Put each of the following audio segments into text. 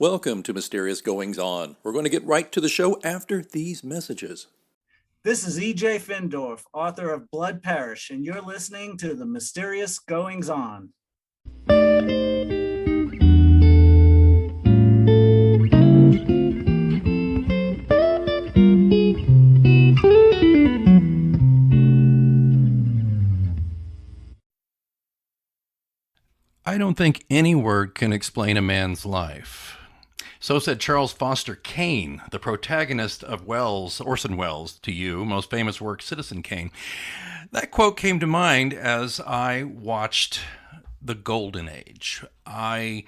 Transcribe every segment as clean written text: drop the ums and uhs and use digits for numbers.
Welcome to Mysterious Goings On. We're going to get right to the show after these messages. This is E.J. Findorf, author of Blood Parish, and you're listening to The Mysterious Goings On. I don't think any word can explain a man's life. So said Charles Foster Kane, the protagonist of Orson Welles' to you, most famous work, Citizen Kane. That quote came to mind as I watched The Golden Age. I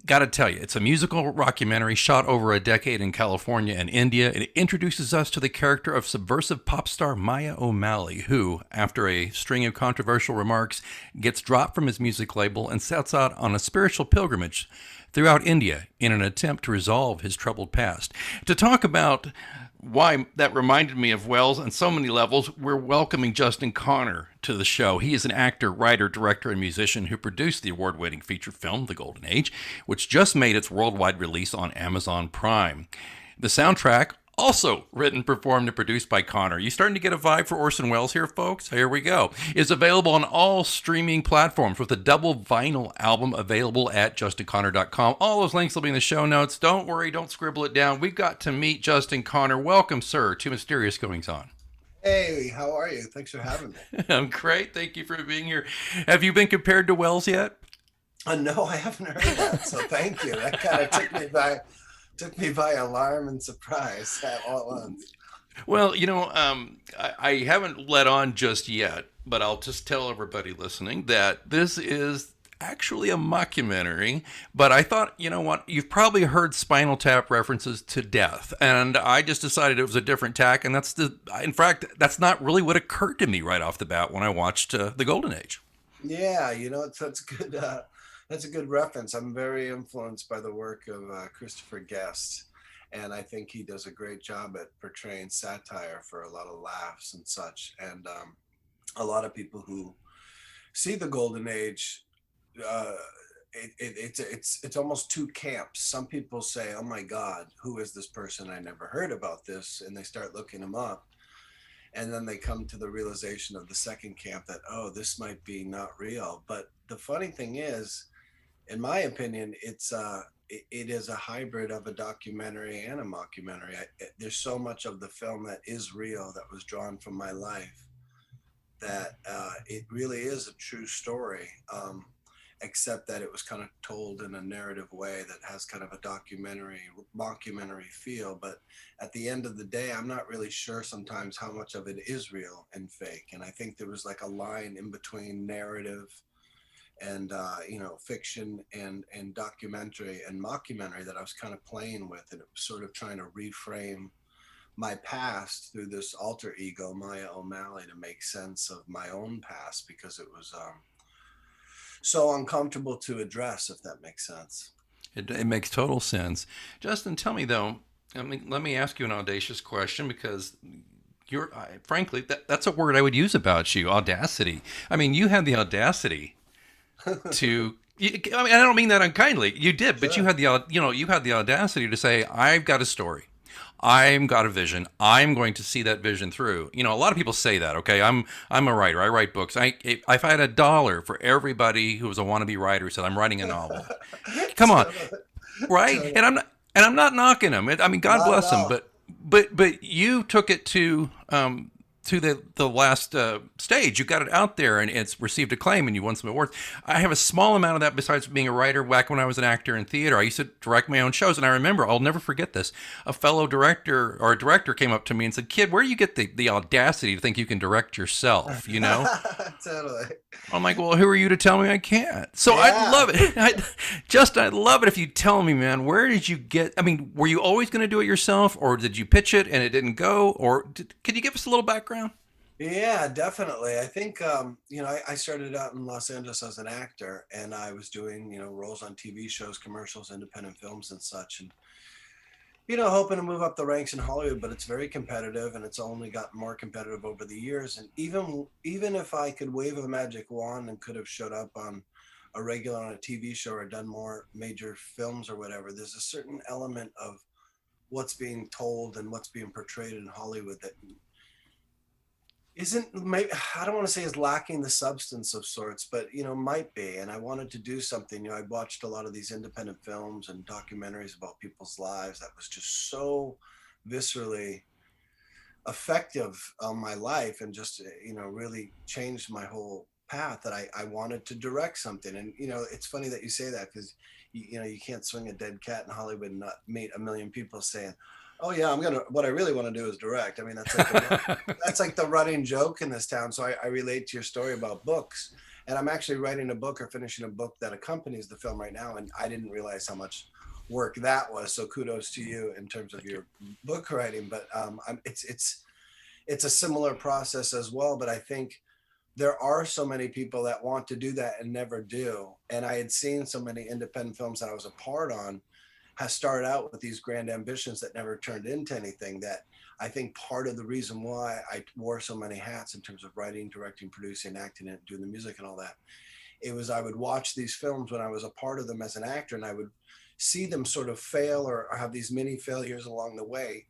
got to tell you, it's a musical rockumentary shot over a decade in California and India. It introduces us to the character of subversive pop star Maya O'Malley, who, after a string of controversial remarks, gets dropped from his music label and sets out on a spiritual pilgrimage throughout India in an attempt to resolve his troubled past. To talk about why that reminded me of Welles on so many levels, we're welcoming Justin Connor to the show. He is an actor, writer, director, and musician who produced the award-winning feature film, The Golden Age, which just made its worldwide release on Amazon Prime. The soundtrack, also written, performed, and produced by Connor. You starting to get a vibe for Orson Welles here, folks? Here we go. Is available on all streaming platforms with a double vinyl album available at justinconnor.com. All those links will be in the show notes. Don't worry, don't scribble it down. We've got to meet Justin Connor. Welcome, sir, to Mysterious Goings On. Hey, how are you? Thanks for having me. I'm great. Thank you for being here. Have you been compared to Welles yet? No, I haven't heard that, so thank you. That kind of took me by alarm and surprise all at once. Well, I haven't let on just yet, but I'll just tell everybody listening that this is actually a mockumentary, but I thought, you know what, you've probably heard Spinal Tap references to death, and I just decided it was a different tack, and in fact, that's not really what occurred to me right off the bat when I watched The Golden Age. Yeah, that's good. That's a good reference. I'm very influenced by the work of Christopher Guest, and I think he does a great job at portraying satire for a lot of laughs and such. And a lot of people who see the Golden Age, it's almost two camps. Some people say, "Oh my God, who is this person? I never heard about this," and they start looking him up. And then they come to the realization of the second camp that, oh, this might be not real. But the funny thing is, in my opinion, it is a hybrid of a documentary and a mockumentary. There's so much of the film that is real, that was drawn from my life, that it really is a true story, except that it was kind of told in a narrative way that has kind of a mockumentary feel. But at the end of the day, I'm not really sure sometimes how much of it is real and fake. And I think there was like a line in between narrative and fiction and documentary and mockumentary that I was kind of playing with, and it was sort of trying to reframe my past through this alter ego, Maya O'Malley, to make sense of my own past, because it was so uncomfortable to address, if that makes sense. It makes total sense. Justin, tell me though, let me ask you an audacious question, because frankly, that's a word I would use about you, audacity. I mean, you had the audacity to, I don't mean that unkindly. You did, but sure. You had the audacity to say, I've got a story. I've got a vision. I'm going to see that vision through. A lot of people say that, okay? I'm a writer. I write books. If I had $1 for everybody who was a wannabe writer who said, I'm writing a novel. Come on. Right? And I'm not knocking them. I mean, God bless them, but you took it to the last stage. You got it out there and it's received acclaim and you won some awards. I have a small amount of that besides being a writer. Back when I was an actor in theater, I used to direct my own shows. And I remember, I'll never forget this, a fellow director came up to me and said, "Kid, where do you get the audacity to think you can direct yourself?" Totally. I'm like, well, who are you to tell me I can't? So yeah. I'd love it. I'd love it if you tell me, man, where did you get, were you always going to do it yourself, or did you pitch it and it didn't go? Or could you give us a little background? Yeah, definitely. I think, I started out in Los Angeles as an actor, and I was doing, roles on TV shows, commercials, independent films and such. And, hoping to move up the ranks in Hollywood, but it's very competitive, and it's only gotten more competitive over the years. And even if I could wave a magic wand and could have showed up on a regular on a TV show or done more major films or whatever, there's a certain element of what's being told and what's being portrayed in Hollywood that isn't, maybe, I don't want to say is lacking the substance of sorts, but might be. And I wanted to do something. I watched a lot of these independent films and documentaries about people's lives that was just so viscerally effective on my life, and just really changed my whole path, that I wanted to direct something. And it's funny that you say that, because you can't swing a dead cat in Hollywood and not meet a million people saying, oh yeah, what I really want to do is direct. I mean, that's like the running joke in this town. So I relate to your story about books, and I'm actually writing a book or finishing a book that accompanies the film right now, and I didn't realize how much work that was. So kudos to you in terms of your book writing. But it's a similar process as well. But I think there are so many people that want to do that and never do. And I had seen so many independent films that I was a part on has started out with these grand ambitions that never turned into anything. That I think part of the reason why I wore so many hats in terms of writing, directing, producing, acting, and doing the music and all that, it was, I would watch these films when I was a part of them as an actor, and I would see them sort of fail or have these mini failures along the way,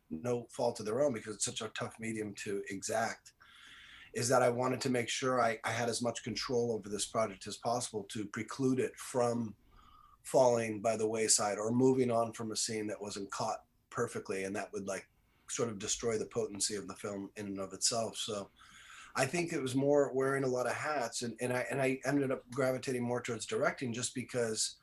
no fault of their own, because it's such a tough medium to exact. Is that I wanted to make sure I had as much control over this project as possible to preclude it from falling by the wayside or moving on from a scene that wasn't caught perfectly, and that would like sort of destroy the potency of the film in and of itself. So I think it was more wearing a lot of hats, and I ended up gravitating more towards directing, just because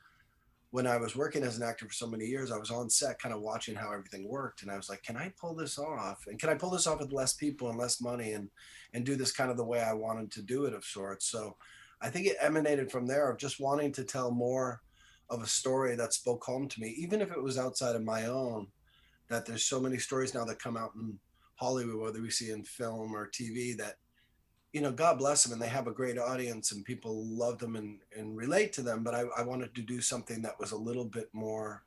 when I was working as an actor for so many years, I was on set kind of watching how everything worked. And I was like, can I pull this off? And can I pull this off with less people and less money, and do this kind of the way I wanted to do it, of sorts. So I think it emanated from there, of just wanting to tell more of a story that spoke home to me, even if it was outside of my own. That there's so many stories now that come out in Hollywood, whether we see in film or TV, that God bless them, and they have a great audience and people love them and relate to them. But I wanted to do something that was a little bit more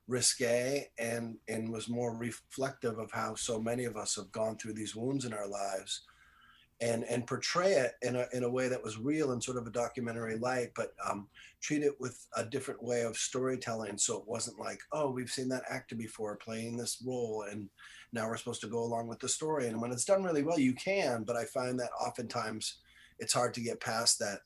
risque, and was more reflective of how so many of us have gone through these wounds in our lives, and portray it in a way that was real and sort of a documentary light, but treat it with a different way of storytelling. So it wasn't like, oh, we've seen that actor before playing this role, and now we're supposed to go along with the story. And when it's done really well, you can, but I find that oftentimes it's hard to get past that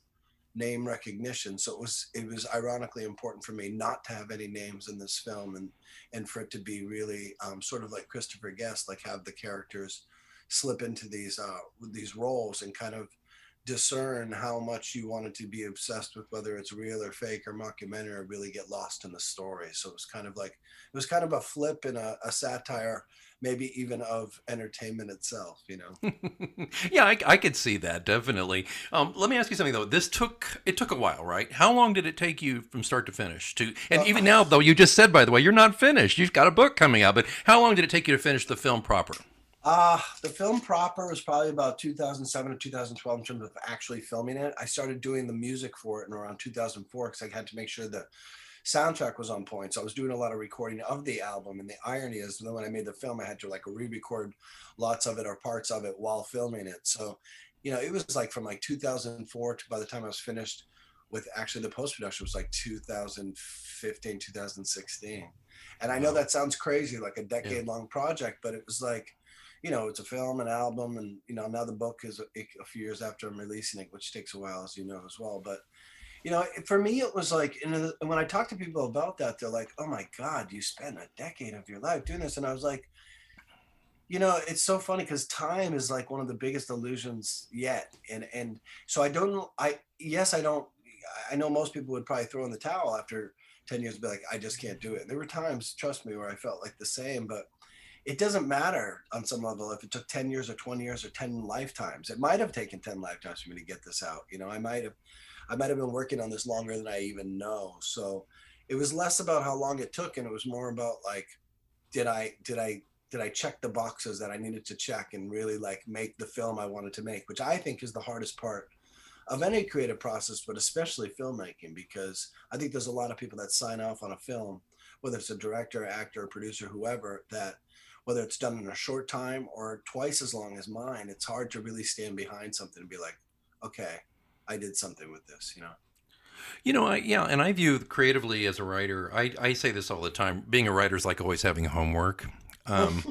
name recognition. So it was ironically important for me not to have any names in this film, and for it to be really sort of like Christopher Guest, like have the characters slip into these roles, and kind of discern how much you wanted to be obsessed with whether it's real or fake or mockumentary, or really get lost in the story. So it was kind of a flip and a satire, maybe even of entertainment itself. Yeah, I could see that definitely. Let me ask you something though. It took a while, right? How long did it take you from start to finish? And even now, though, you just said, by the way, you're not finished. You've got a book coming out, but how long did it take you to finish the film proper? The film proper was probably about 2007 to 2012 in terms of actually filming it. I started doing the music for it in around 2004, because I had to make sure the soundtrack was on point. So I was doing a lot of recording of the album. And the irony is, then when I made the film, I had to like re-record lots of it or parts of it while filming it. So, it was like from like 2004 to, by the time I was finished with actually the post-production, was like 2015, 2016. And I know Wow. that sounds crazy, like a Yeah. decade long project, but it was like, it's a film, an album, and now the book is a few years after I'm releasing it, which takes a while, as you know, as well. But for me, it was like, and when I talk to people about that, they're like, "Oh my God, you spent a decade of your life doing this," and I was like, it's so funny, because time is like one of the biggest illusions yet, and so I don't, I don't, I know most people would probably throw in the towel after 10 years and be like, I just can't do it. And there were times, trust me, where I felt like the same, but it doesn't matter on some level if it took 10 years or 20 years or 10 lifetimes. It might have taken 10 lifetimes for me to get this out. I might have been working on this longer than I even know. So it was less about how long it took, and it was more about like, did I did I check the boxes that I needed to check and really like make the film I wanted to make, which I think is the hardest part of any creative process, but especially filmmaking, because I think there's a lot of people that sign off on a film, whether it's a director, actor, producer, whoever, that whether it's done in a short time or twice as long as mine, it's hard to really stand behind something and be like, okay, I did something with this, you know? Yeah, and I view creatively as a writer. I say this all the time. Being a writer is like always having homework. Um,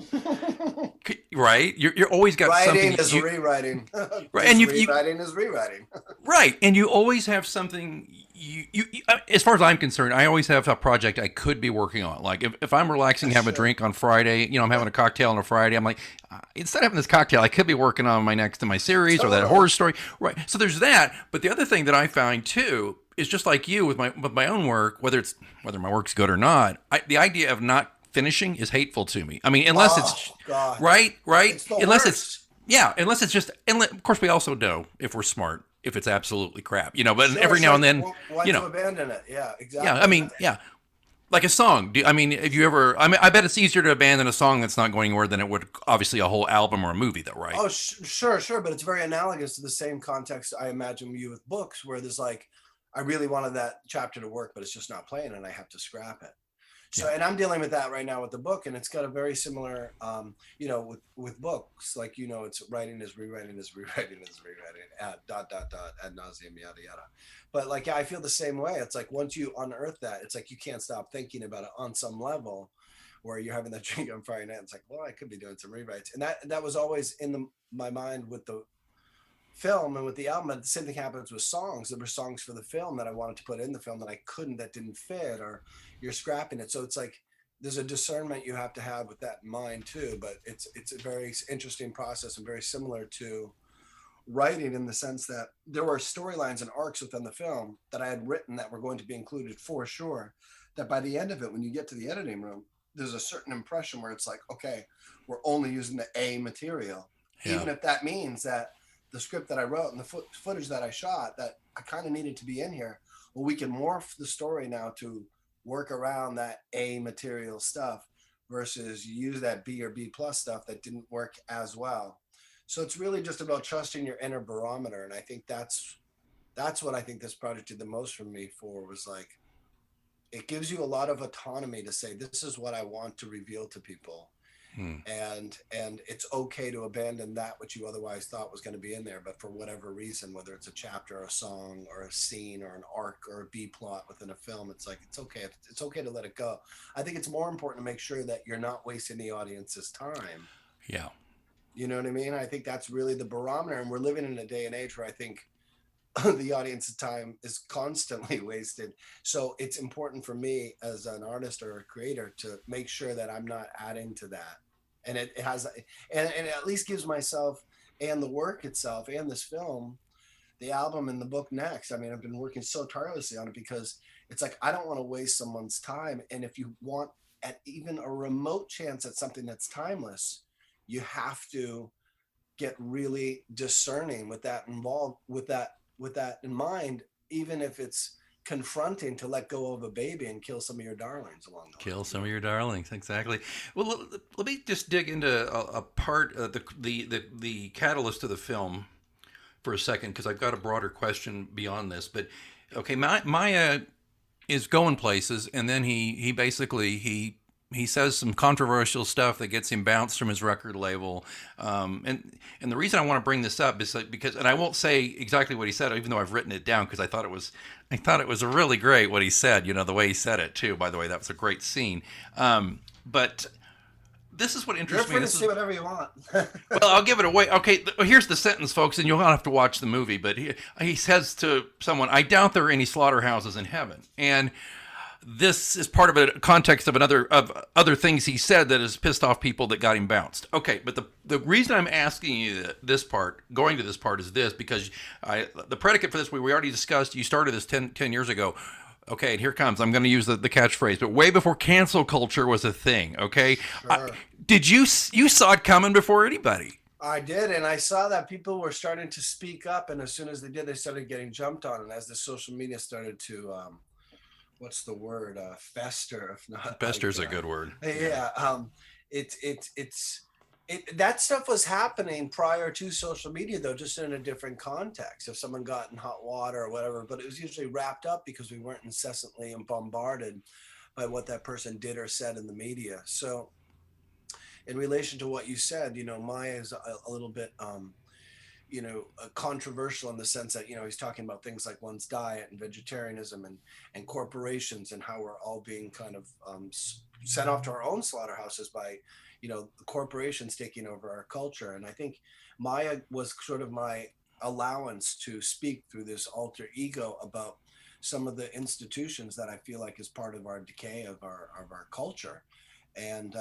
right? You're always got Writing something. is rewriting. Right, and rewriting is rewriting. right, and you always have something. As far as I'm concerned, I always have a project I could be working on. Like if I'm relaxing, have a drink on Friday, I'm having a cocktail on a Friday. I'm like, instead of having this cocktail, I could be working on my next to my series or that horror story. Right. So there's that. But the other thing that I find too is just like you with my own work, whether my work's good or not. The idea of not finishing is hateful to me. I mean, unless it's God. right, It's the unless worst. unless it's just, and of course we also know if we're smart, if it's absolutely crap, but Sure, every now and then, why to abandon it? Yeah, exactly. yeah, I mean, yeah, like a song. If you ever, I bet it's easier to abandon a song that's not going anywhere than it would obviously a whole album or a movie, though, right? Oh, sure, but it's very analogous to the same context I imagine you with books, where there's like, I really wanted that chapter to work, but it's just not playing, and I have to scrap it. So, and I'm dealing with that right now with the book, and it's got a very similar, with books, like, it's writing is rewriting is rewriting is rewriting, ad nauseum, yada, yada. But like, yeah, I feel the same way. It's like, once you unearth that, it's like, you can't stop thinking about it on some level where you're having that drink on Friday night. It's like, well, I could be doing some rewrites. And that was always in my mind with the film and with the album. But the same thing happens with songs. There were songs for the film that I wanted to put in the film that I couldn't, that didn't fit, or you're scrapping it. So it's like there's a discernment you have to have with that in mind too. But it's a very interesting process and very similar to writing, in the sense that there were storylines and arcs within the film that I had written that were going to be included for sure, that by the end of it, when you get to the editing room, there's a certain impression where it's like, okay, we're only using the A material, even if that means that the script that I wrote and the footage that I shot that I kind of needed to be in here, well, we can morph the story now to work around that A material stuff versus use that B or B plus stuff that didn't work as well. So it's really just about trusting your inner barometer. And I think that's what I think this project did the most for me was like, it gives you a lot of autonomy to say, this is what I want to reveal to people. And it's okay to abandon that which you otherwise thought was going to be in there, but for whatever reason, whether it's a chapter or a song or a scene or an arc or a B plot within a film, it's like, it's okay to let it go. I think it's more important to make sure that you're not wasting the audience's time. Yeah. You know what I mean? I think that's really the barometer, and we're living in a day and age where I think the audience's time is constantly wasted. So it's important for me as an artist or a creator to make sure that I'm not adding to that. And it has, and it at least gives myself and the work itself and this film, the album and the book next. I mean, I've been working so tirelessly on it because it's like, I don't want to waste someone's time. And if you want at even a remote chance at something that's timeless, you have to get really discerning with that involved, with that in mind, even if it's confronting to let go of a baby and kill some of your darlings along the way. Kill some of your darlings, exactly. Well, let me just dig into a part of the catalyst of the film for a second, because I've got a broader question beyond this. But okay, Maya is going places, and then he basically he says some controversial stuff that gets him bounced from his record label. And the reason I want to bring this up is because, and I won't say exactly what he said, even though I've written it down, because I thought it was really great what he said, the way he said it too, by the way. That was a great scene. But this is what interests me. You're free to say whatever you want. Well, I'll give it away. Okay, here's the sentence, folks, and you'll have to watch the movie. But he says to someone, "I doubt there are any slaughterhouses in heaven." And this is part of a context of other things he said that has pissed off people that got him bounced. Okay, but the reason I'm asking you going to this part is this, because the predicate for this, we already discussed, you started this 10 years ago. Okay, and here comes, I'm going to use the catchphrase, but way before cancel culture was a thing, okay? Sure. You saw it coming before anybody? I did, and I saw that people were starting to speak up, and as soon as they did, they started getting jumped on, and as the social media started to... what's the word? Fester, if not. Fester's a good word. Yeah. That stuff was happening prior to social media, though, just in a different context. If someone got in hot water or whatever, but it was usually wrapped up because we weren't incessantly and bombarded by what that person did or said in the media. So in relation to what you said, Maya is a little bit controversial in the sense that he's talking about things like one's diet and vegetarianism and corporations, and how we're all being kind of sent off to our own slaughterhouses by the corporations taking over our culture. And I think Maya was sort of my allowance to speak through this alter ego about some of the institutions that I feel like is part of our decay of our culture. And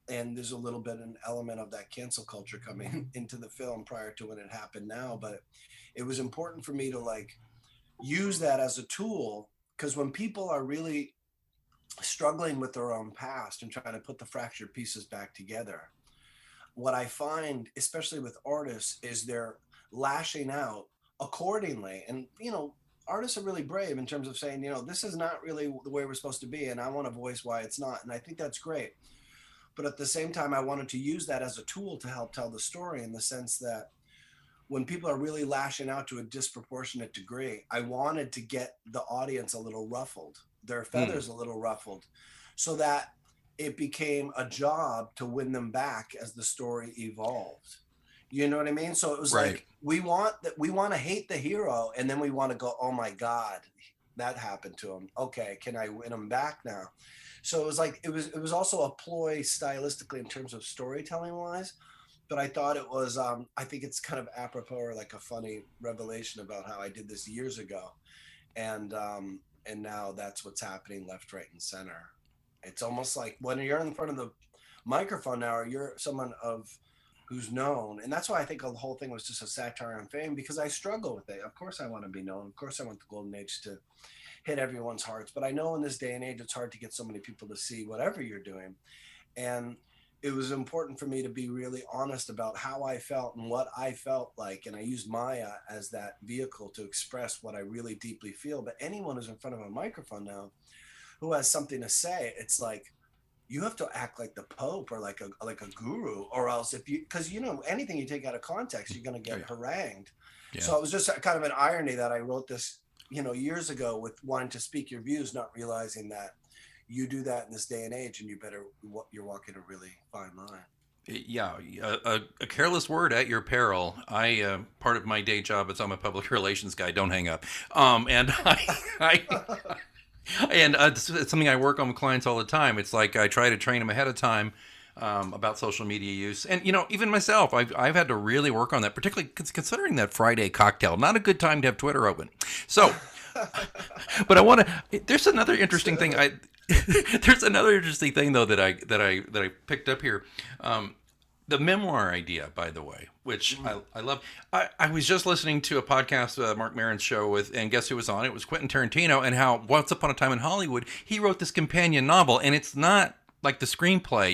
there's a little bit an element of that cancel culture coming into the film prior to when it happened now. But it was important for me to like use that as a tool, because when people are really struggling with their own past and trying to put the fractured pieces back together, what I find, especially with artists, is they're lashing out accordingly. And artists are really brave in terms of saying, this is not really the way we're supposed to be, and I want to voice why it's not. And I think that's great. But at the same time, I wanted to use that as a tool to help tell the story, in the sense that when people are really lashing out to a disproportionate degree, I wanted to get the audience a little ruffled, their feathers a little ruffled, so that it became a job to win them back as the story evolved. You know what I mean? So it was Right. like, we want to hate the hero, and then we want to go, oh my God, that happened to him. Okay, can I win him back now? So it was like, it was also a ploy stylistically in terms of storytelling wise. But I thought it was, I think it's kind of apropos, or like a funny revelation about how I did this years ago. And now that's what's happening left, right, and center. It's almost like when you're in front of the microphone now, or you're someone who's known. And that's why I think the whole thing was just a satire on fame, because I struggle with it. Of course I want to be known. Of course I want the golden age to hit everyone's hearts. But I know in this day and age, it's hard to get so many people to see whatever you're doing. And it was important for me to be really honest about how I felt and what I felt like. And I used Maya as that vehicle to express what I really deeply feel. But anyone who's in front of a microphone now who has something to say, it's like, you have to act like the Pope, or like a guru, or else because anything you take out of context, you're going to get harangued. Yeah. So it was just kind of an irony that I wrote this, years ago, with wanting to speak your views, not realizing that you do that in this day and age, and you're walking a really fine line. Yeah, a careless word at your peril. Part of my day job is I'm a public relations guy. Don't hang up. And it's something I work on with clients all the time. It's like I try to train them ahead of time about social media use, and even myself, I've had to really work on that, particularly considering that Friday cocktail. Not a good time to have Twitter open. So, but I want to. There's another interesting thing. There's another interesting thing though that I picked up here. The memoir idea, by the way, which I love. I was just listening to a podcast, Mark Maron's show and guess who was on? It was Quentin Tarantino, and how Once Upon a Time in Hollywood, he wrote this companion novel, and it's not like the screenplay,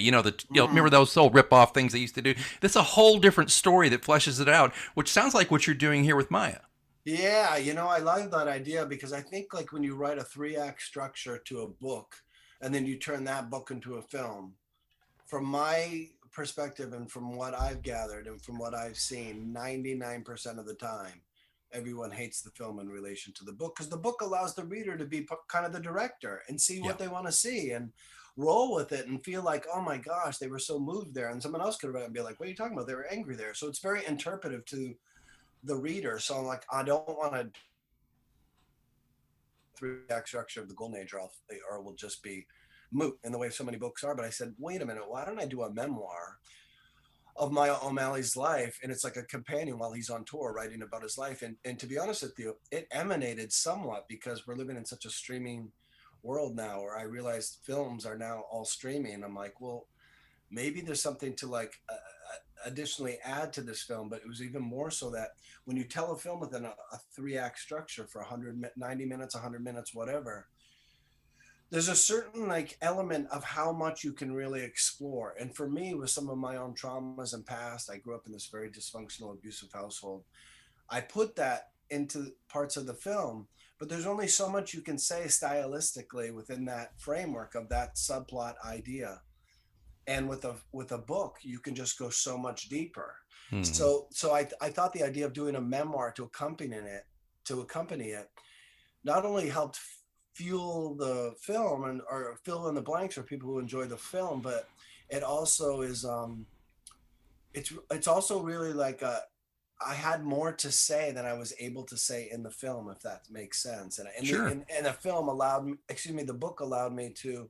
remember those old rip-off things they used to do? This is a whole different story that fleshes it out, which sounds like what you're doing here with Maya. Yeah, I love that idea, because I think like when you write a 3-act structure to a book, and then you turn that book into a film, from my perspective and from what I've gathered and from what I've seen, 99% of the time, everyone hates the film in relation to the book, because the book allows the reader to be kind of the director and see what they want to see and roll with it and feel like, oh my gosh, they were so moved there. And someone else could have read it and be like, what are you talking about? They were angry there. So it's very interpretive to the reader. So I'm like, I don't want to 3-act structure of the golden age, or it will just be moot in the way so many books are. But I said, wait a minute, why don't I do a memoir of Maya O'Malley's life? And it's like a companion while he's on tour writing about his life. And to be honest with you, it emanated somewhat because we're living in such a streaming world now, where I realized films are now all streaming. I'm like, well, maybe there's something to like additionally add to this film. But it was even more so that when you tell a film within a 3-act structure for 190 minutes, 100 minutes, whatever, there's a certain like element of how much you can really explore. And for me, with some of my own traumas and past, I grew up in this very dysfunctional, abusive household. I put that into parts of the film, but there's only so much you can say stylistically within that framework of that subplot idea. And with a book, you can just go so much deeper. Hmm. So I thought the idea of doing a memoir to accompany it not only helped fuel the film and or fill in the blanks for people who enjoy the film, but it also is it's also really like I had more to say than I was able to say in the film, if that makes sense. Sure. And the film allowed me, excuse me, the book allowed me to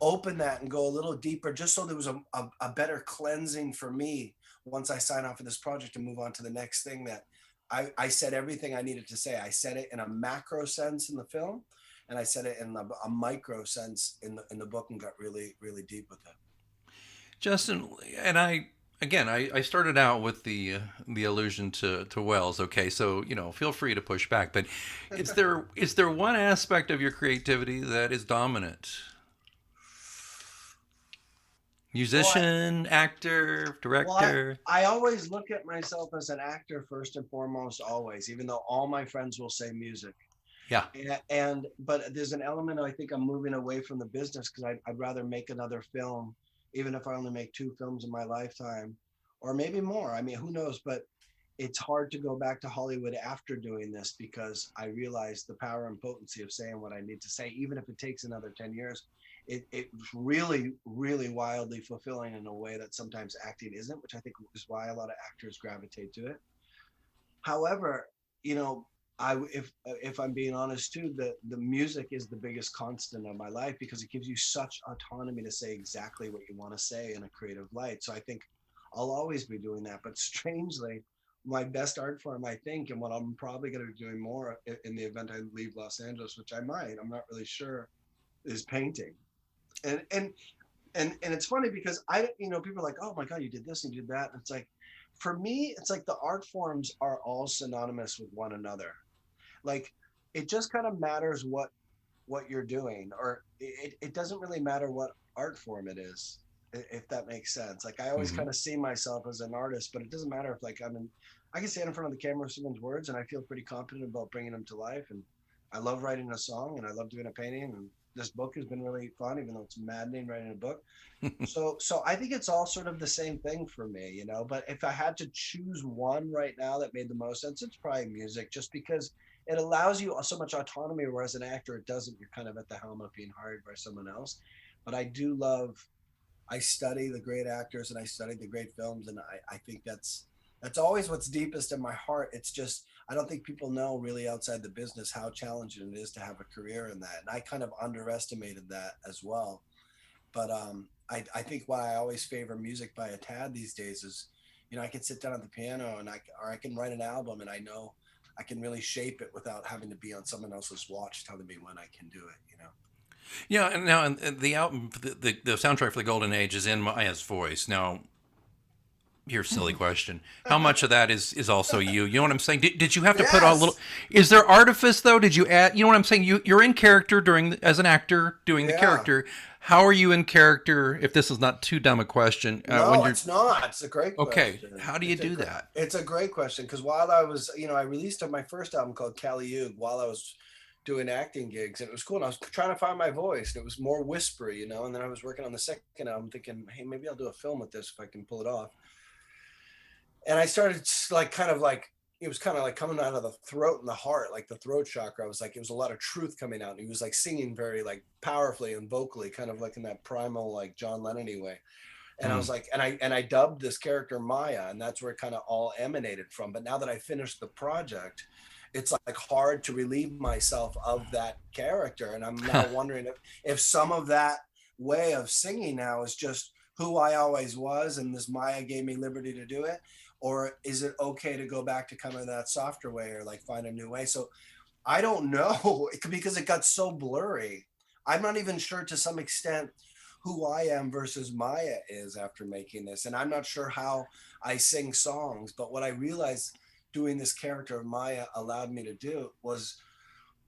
open that and go a little deeper, just so there was a better cleansing for me once I sign off of this project and move on to the next thing. That I said everything I needed to say. I said it in a macro sense in the film, and I said it in a micro sense in the book, and got really, really deep with it. Justin, and I started out with the allusion to Wells. Okay, so feel free to push back, but is there one aspect of your creativity that is dominant? Well, Musician, actor, Well, director? I always look at myself as an actor first and foremost, always, even though all my friends will say music. Yeah, But there's an element I think I'm moving away from the business because I'd rather make another film, even if I only make 2 films in my lifetime, or maybe more. I mean, who knows? But it's hard to go back to Hollywood after doing this because I realize the power and potency of saying what I need to say, even if it takes another 10 years. It's really, really wildly fulfilling in a way that sometimes acting isn't, which I think is why a lot of actors gravitate to it. However, you know, if I'm being honest too, the music is the biggest constant of my life because it gives you such autonomy to say exactly what you want to say in a creative light. So I think I'll always be doing that. But strangely, my best art form, I think, and what I'm probably going to be doing more in the event I leave Los Angeles, which I might, I'm not really sure, is painting. And it's funny because people are like, oh my god, you did this and you did that. And it's like, for me, it's like the art forms are all synonymous with one another. Like, it just kind of matters what you're doing, or it doesn't really matter what art form it is, if that makes sense. Like, I always hmm kind of see myself as an artist, but it doesn't matter if, like, I can stand in front of the camera with someone's words and I feel pretty confident about bringing them to life. And I love writing a song and I love doing a painting, and this book has been really fun, even though it's maddening writing a book. So I think it's all sort of the same thing for me, but if I had to choose one right now that made the most sense, it's probably music, just because it allows you so much autonomy, whereas an actor, it doesn't. You're kind of at the helm of being hired by someone else. But I study the great actors and I study the great films, and I think that's always what's deepest in my heart. It's just, I don't think people know really outside the business how challenging it is to have a career in that. And I kind of underestimated that as well. But I think why I always favor music by a tad these days is, I can sit down at the piano and I can write an album, and I know I can really shape it without having to be on someone else's watch telling me when I can do it. Yeah, and now and the album, the soundtrack for the Golden Age is in Maya's voice. Now, here's a silly question: how much of that is also you? You know what I'm saying? Did you have to put a little? Yes. Is there artifice though? Did you add? You know what I'm saying? You're in character as an actor doing the Yeah. character. How are you in character? If this is not too dumb a question, when No, you're it's not. It's a great okay, question. how do you do that? It's a great question because while I was, I released my first album called Cali while I was doing acting gigs, and it was cool. And I was trying to find my voice, and it was more whispery, and then I was working on the second album, thinking, hey, maybe I'll do a film with this if I can pull it off. And I started like kind of like it was kind of like coming out of the throat and the heart, like the throat chakra. I was like, it was a lot of truth coming out. And he was like singing very like powerfully and vocally, kind of like in that primal like John Lennon-y way. And I Hmm. was like, and I dubbed this character Maya, and that's where it kind of all emanated from. But now that I finished the project, it's like hard to relieve myself of that character. And I'm now wondering if some of that way of singing now is just who I always was, and this Maya gave me liberty to do it, or is it okay to go back to kind of that softer way, or like find a new way? So I don't know because it got so blurry. I'm not even sure to some extent who I am versus Maya is after making this. And I'm not sure how I sing songs, but what I realized doing this character of Maya allowed me to do was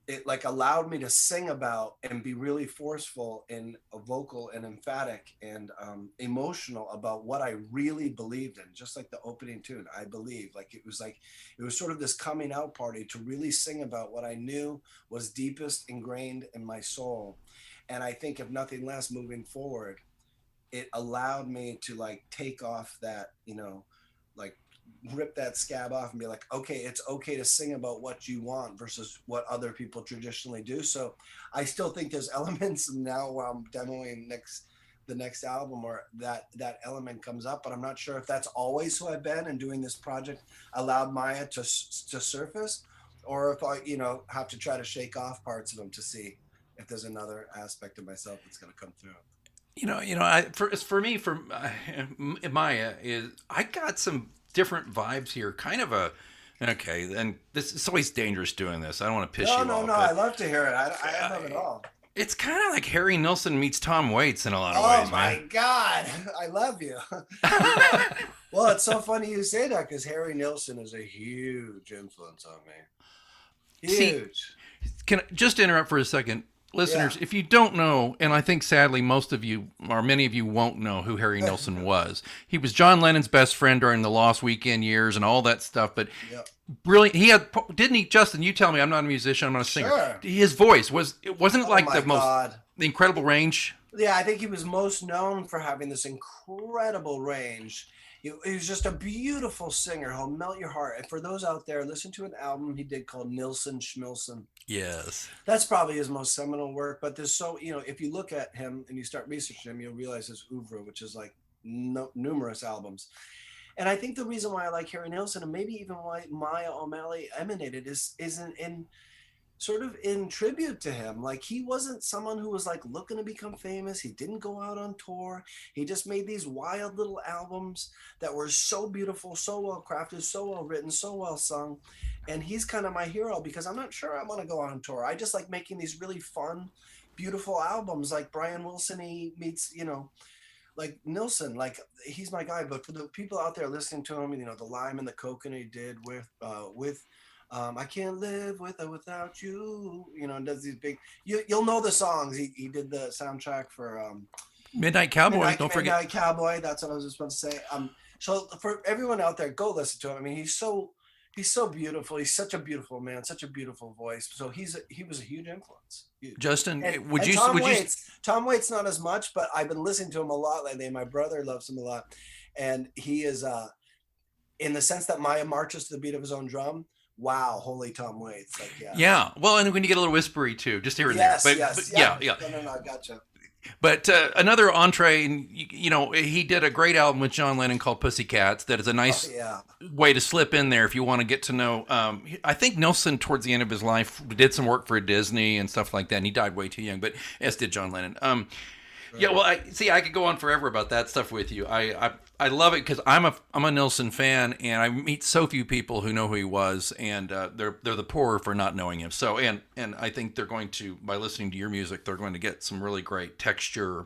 it like allowed me to sing about and be really forceful and vocal and emphatic and emotional about what I really believed in, just like the opening tune. I believe it was sort of this coming out party to really sing about what I knew was deepest ingrained in my soul. And I think if nothing less moving forward, it allowed me to like take off that, like rip that scab off and be like, okay, it's okay to sing about what you want versus what other people traditionally do. So I still think there's elements now while I'm demoing the next album or that element comes up, but I'm not sure if that's always who I've been, and doing this project allowed Maya to surface, or if I, have to try to shake off parts of them to see if there's another aspect of myself that's going to come through. For me, Maya is, I got some different vibes here. Kind of a, okay, and this, it's always dangerous doing this. I don't want to piss you off. No, I love to hear it. I love it all. It's kind of like Harry Nillsson meets Tom Waits in a lot of ways, man. Oh my God, I love you. Well, it's so funny you say that, because Harry Nillsson is a huge influence on me. Huge. See, can I just interrupt for a second? Listeners, if you don't know, and I think sadly most of you, or many of you, won't know who Harry Nillsson was. He was John Lennon's best friend during the Lost Weekend years and all that stuff, but brilliant. He had, didn't he, Justin, you tell me, I'm not a musician, I'm not a singer. Sure. His voice, wasn't it like the incredible range? Yeah, I think he was most known for having this incredible range. He was just a beautiful singer. He'll melt your heart. And for those out there, listen to an album he did called Nilsson Schmilsson. Yes. That's probably his most seminal work. But there's if you look at him and you start researching him, you'll realize his oeuvre, which is like numerous albums. And I think the reason why I like Harry Nillsson, and maybe even why Maya O'Malley emanated, is in sort of in tribute to him. Like, he wasn't someone who was like looking to become famous. He didn't go out on tour. He just made these wild little albums that were so beautiful, so well crafted, so well written, so well sung. And he's kind of my hero, because I'm not sure I want to go on tour. I just like making these really fun, beautiful albums. Like Brian Wilson, he meets, like Nilsson, like he's my guy. But for the people out there listening to him, the Lime and the Coconut he did with I Can't Live With or Without You, and does these big, you'll know the songs. He did the soundtrack for Midnight Cowboy. Don't forget Midnight Cowboy. That's what I was just about to say. So for everyone out there, go listen to him. I mean, he's so beautiful. He's such a beautiful man, such a beautiful voice. So he was a huge influence. Huge. Justin, Tom Waits not as much, but I've been listening to him a lot lately. My brother loves him a lot, and he is in the sense that Maya marches to the beat of his own drum. Wow, holy Tom Waits. Like, yeah. Well, and when you get a little whispery too, just here and there. But yeah. No, gotcha. But another entree, and he did a great album with John Lennon called Pussycats. That is a nice way to slip in there if you want to get to know. I think Nilsson, towards the end of his life, did some work for Disney and stuff like that, and he died way too young. But as did John Lennon. Yeah, well, I could go on forever about that stuff with you. I love it because I'm a Nilsson fan, and I meet so few people who know who he was, and they're the poorer for not knowing him. So and I think they're going to, by listening to your music, they're going to get some really great texture,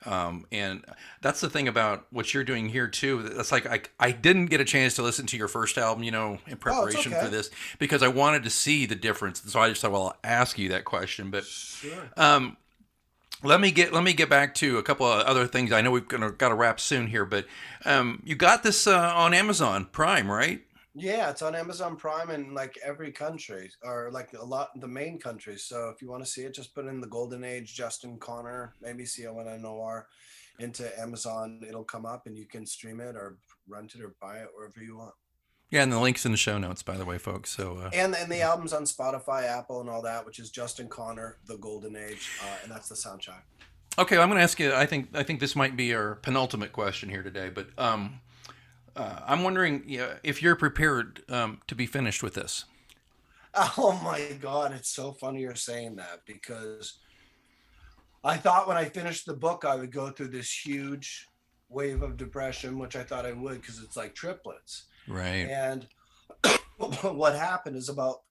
and that's the thing about what you're doing here too. That's like I didn't get a chance to listen to your first album, in preparation for this, because I wanted to see the difference. So I just thought, well, I'll ask you that question, but sure. Let me get back to a couple of other things. I know we've got to wrap soon here, but you got this on Amazon Prime, right? Yeah, it's on Amazon Prime in like every country, or like a lot of the main countries. So if you want to see it, just put in the Golden Age Justin Connor, maybe CONNOR, into Amazon. It'll come up, and you can stream it or rent it or buy it wherever you want. Yeah, and the link's in the show notes, by the way, folks. So and the album's on Spotify, Apple, and all that, which is Justin Connor, The Golden Age, and that's the soundtrack. Okay, I'm going to ask you. I think this might be our penultimate question here today, but I'm wondering if you're prepared to be finished with this. Oh my God, it's so funny you're saying that, because I thought when I finished the book I would go through this huge wave of depression, which I thought I would, because it's like triplets. Right. And what happened is, about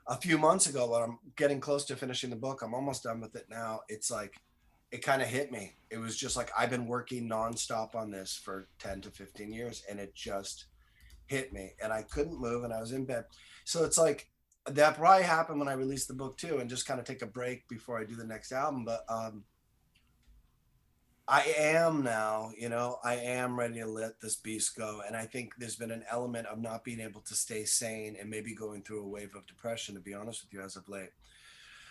a few months ago, when I'm getting close to finishing the book, I'm almost done with it now. It's like, it kind of hit me. It was just like, I've been working nonstop on this for 10 to 15 years, and it just hit me, and I couldn't move, and I was in bed. So it's like, that probably happened when I released the book too, and just kind of take a break before I do the next album. But I am now, I am ready to let this beast go. And I think there's been an element of not being able to stay sane, and maybe going through a wave of depression, to be honest with you, as of late.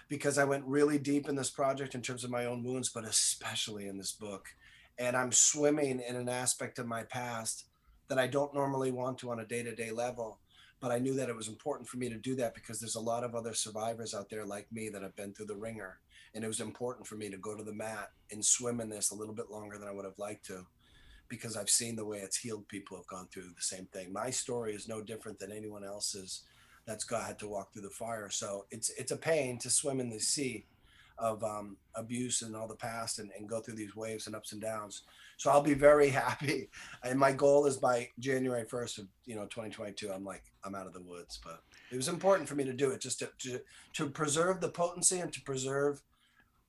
because I went really deep in this project in terms of my own wounds, but especially in this book. And I'm swimming in an aspect of my past that I don't normally want to on a day-to-day level. But I knew that it was important for me to do that because there's a lot of other survivors out there like me that have been through the ringer. And it was important for me to go to the mat and swim in this a little bit longer than I would have liked to, because I've seen the way it's healed people who have gone through the same thing. My story is no different than anyone else's that's had to walk through the fire. So it's a pain to swim in the sea of abuse and all the past and go through these waves and ups and downs. So I'll be very happy. And my goal is by January 1st of 2022, I'm out of the woods. But it was important for me to do it just to preserve the potency and to preserve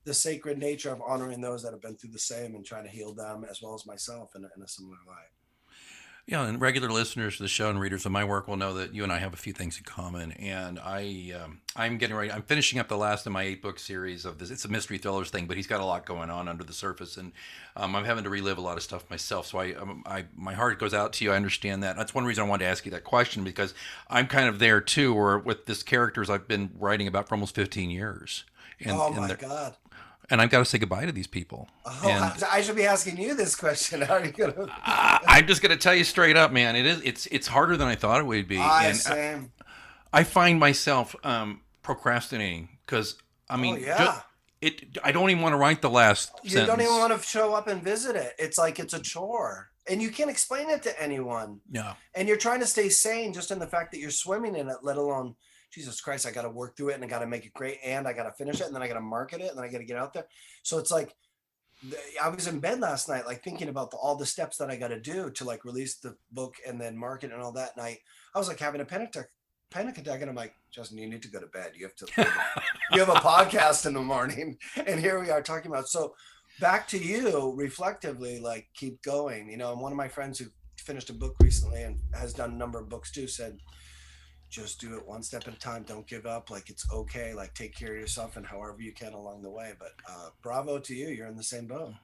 the sacred nature of honoring those that have been through the same and trying to heal them as well as myself in a similar way. Yeah, and regular listeners to the show and readers of my work will know that you and I have a few things in common. And I'm getting ready. I'm finishing up the last of my 8-book series of this. It's a mystery thrillers thing, but he's got a lot going on under the surface, and I'm having to relive a lot of stuff myself. So my heart goes out to you. I understand that. That's one reason I wanted to ask you that question, because I'm kind of there too, or with this characters I've been writing about for almost 15 years. And, oh my God. And I've got to say goodbye to these people. Oh, and I should be asking you this question. How are you gonna? I'm just gonna tell you straight up, man. It's harder than I thought it would be. Same. I find myself procrastinating because I don't even want to write the last sentence. You don't even want to show up and visit it. It's like it's a chore, and you can't explain it to anyone. Yeah. And you're trying to stay sane just in the fact that you're swimming in it, let alone, Jesus Christ, I got to work through it and I got to make it great and I got to finish it and then I got to market it and then I got to get out there. So it's like, I was in bed last night, like thinking about all the steps that I got to do to like release the book and then market and all that night. I was like having a panic attack. And I'm like, Justin, you need to go to bed. You have a podcast in the morning. And here we are talking about, so back to you reflectively, like keep going, and one of my friends who finished a book recently and has done a number of books too said, just do it one step at a time. Don't give up. Like, it's okay. Like, take care of yourself and however you can along the way. But bravo to you. You're in the same boat.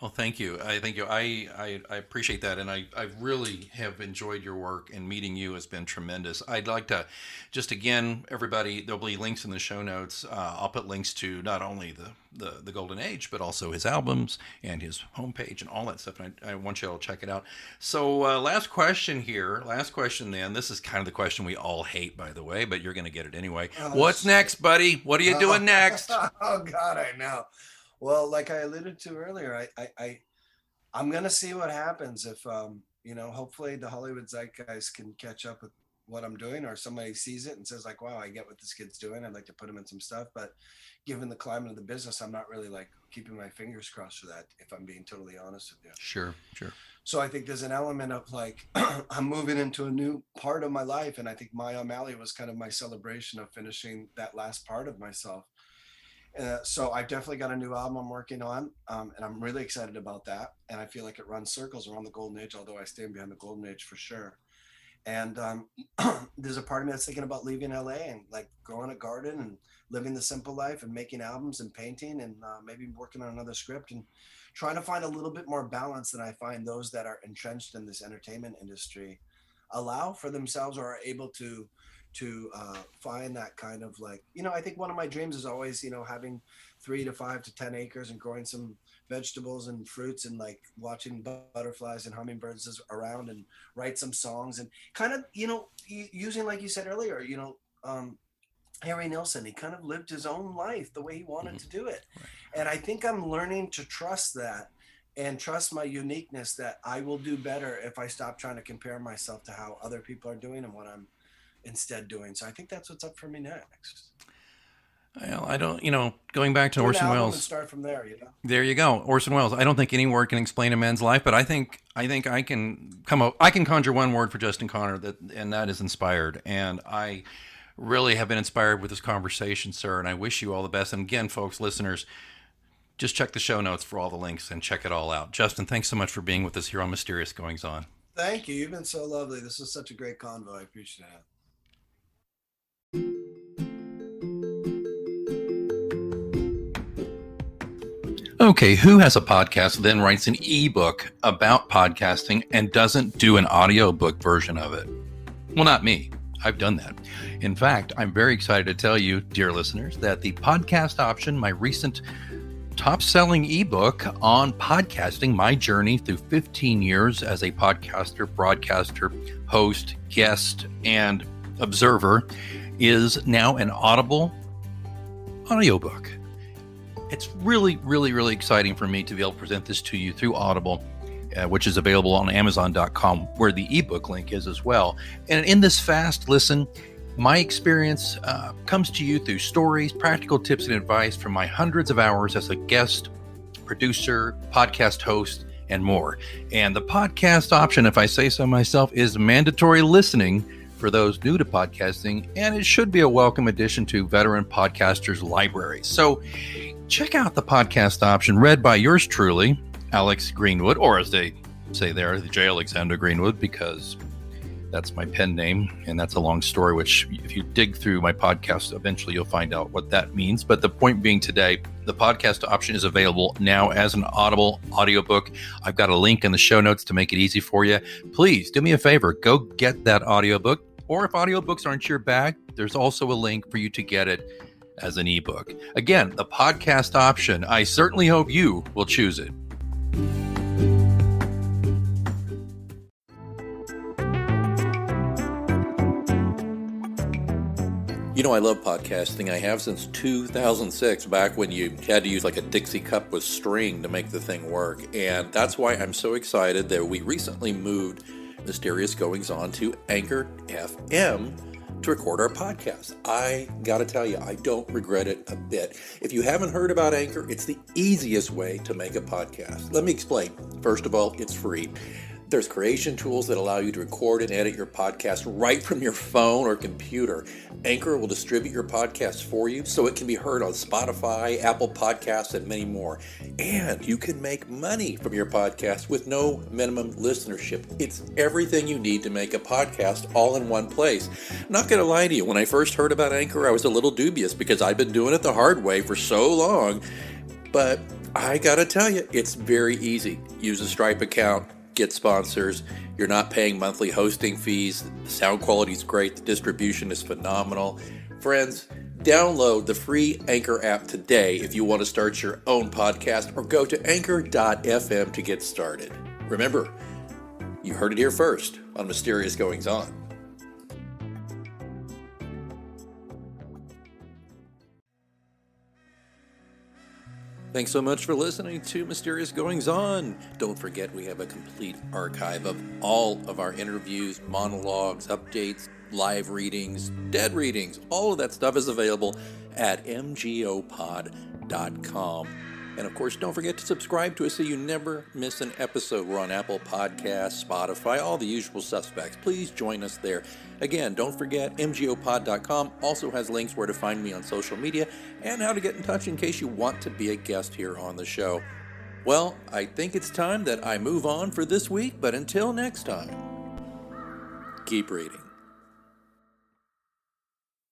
Well, thank you. I appreciate that. And I really have enjoyed your work, and meeting you has been tremendous. I'd like to just, again, everybody, there'll be links in the show notes. I'll put links to not only the Golden Age, but also his albums and his homepage and all that stuff. And I want you all to check it out. So last question then. This is kind of the question we all hate, by the way, but you're going to get it anyway. What's next, buddy? What are you doing next? Oh, God, I know. Well, like I alluded to earlier, I'm going to see what happens if, hopefully the Hollywood zeitgeist can catch up with what I'm doing, or somebody sees it and says like, wow, I get what this kid's doing. I'd like to put him in some stuff. But given the climate of the business, I'm not really like keeping my fingers crossed for that, if I'm being totally honest with you. Sure. So I think there's an element of like, I'm moving into a new part of my life. And I think My O'Malley was kind of my celebration of finishing that last part of myself. So I've definitely got a new album I'm working on, and I'm really excited about that. And I feel like it runs circles around the Golden Age, although I stand behind the Golden Age for sure. And there's a part of me that's thinking about leaving LA and like growing a garden and living the simple life and making albums and painting and maybe working on another script and trying to find a little bit more balance than I find those that are entrenched in this entertainment industry allow for themselves, or are able to find that kind of like, I think one of my dreams is always, having 3 to 5 to 10 acres and growing some vegetables and fruits and like watching butterflies and hummingbirds around and write some songs and kind of, using, like you said earlier, Harry Nillsson, he kind of lived his own life the way he wanted to do it. Right. And I think I'm learning to trust that and trust my uniqueness, that I will do better if I stop trying to compare myself to how other people are doing and what I'm instead doing. So I think that's what's up for me next. Well, I don't, going back to Orson Welles. Start from there, There you go, Orson Welles. I don't think any word can explain a man's life, but I think I can conjure one word for Justin Connor, and that is inspired. And I really have been inspired with this conversation, sir. And I wish you all the best. And again, folks, listeners, just check the show notes for all the links and check it all out. Justin, thanks so much for being with us here on Mysterious Goings On. Thank you. You've been so lovely. This is such a great convo. I appreciate it. Okay, who has a podcast, then writes an ebook about podcasting and doesn't do an audiobook version of it? Well, not me. I've done that. In fact, I'm very excited to tell you, dear listeners, that the podcast option, my recent top-selling ebook on podcasting, my journey through 15 years as a podcaster, broadcaster, host, guest, and observer, is now an Audible audiobook. It's really, really, really exciting for me to be able to present this to you through Audible, which is available on Amazon.com, where the ebook link is as well. And in this fast listen, my experience comes to you through stories, practical tips, and advice from my hundreds of hours as a guest, producer, podcast host, and more. And the podcast option, if I say so myself, is mandatory listening for those new to podcasting, and it should be a welcome addition to veteran podcasters' library. So check out the podcast option read by yours truly, Alex Greenwood, or as they say there, the J. Alexander Greenwood, because that's my pen name, and that's a long story, which if you dig through my podcast, eventually you'll find out what that means. But the point being today, the podcast option is available now as an Audible audiobook. I've got a link in the show notes to make it easy for you. Please do me a favor, go get that audiobook. Or if audiobooks aren't your bag, there's also a link for you to get it as an ebook. Again, the podcast option. I certainly hope you will choose it. You know, I love podcasting. I have since 2006, back when you had to use like a Dixie cup with string to make the thing work. And that's why I'm so excited that we recently moved Mysterious Goings On to Anchor FM to record our podcast. I gotta tell you, I don't regret it a bit. If you haven't heard about Anchor, it's the easiest way to make a podcast. Let me explain. First of all, it's free. There's creation tools that allow you to record and edit your podcast right from your phone or computer. Anchor will distribute your podcast for you so it can be heard on Spotify, Apple Podcasts, and many more. And you can make money from your podcast with no minimum listenership. It's everything you need to make a podcast all in one place. Not going to lie to you, when I first heard about Anchor, I was a little dubious because I've been doing it the hard way for so long. But I got to tell you, it's very easy. Use a Stripe account. Get sponsors. You're not paying monthly hosting fees. The sound quality is great. The distribution is phenomenal. Friends, download the free Anchor app today if you want to start your own podcast, or go to anchor.fm to get started. Remember, you heard it here first on Mysterious Goings On. Thanks so much for listening to Mysterious Goings On. Don't forget, we have a complete archive of all of our interviews, monologues, updates, live readings, dead readings. All of that stuff is available at mgopod.com. And of course, don't forget to subscribe to us so you never miss an episode. We're on Apple Podcasts, Spotify, all the usual suspects. Please join us there. Again, don't forget, mgopod.com also has links where to find me on social media and how to get in touch in case you want to be a guest here on the show. Well, I think it's time that I move on for this week, but until next time, keep reading.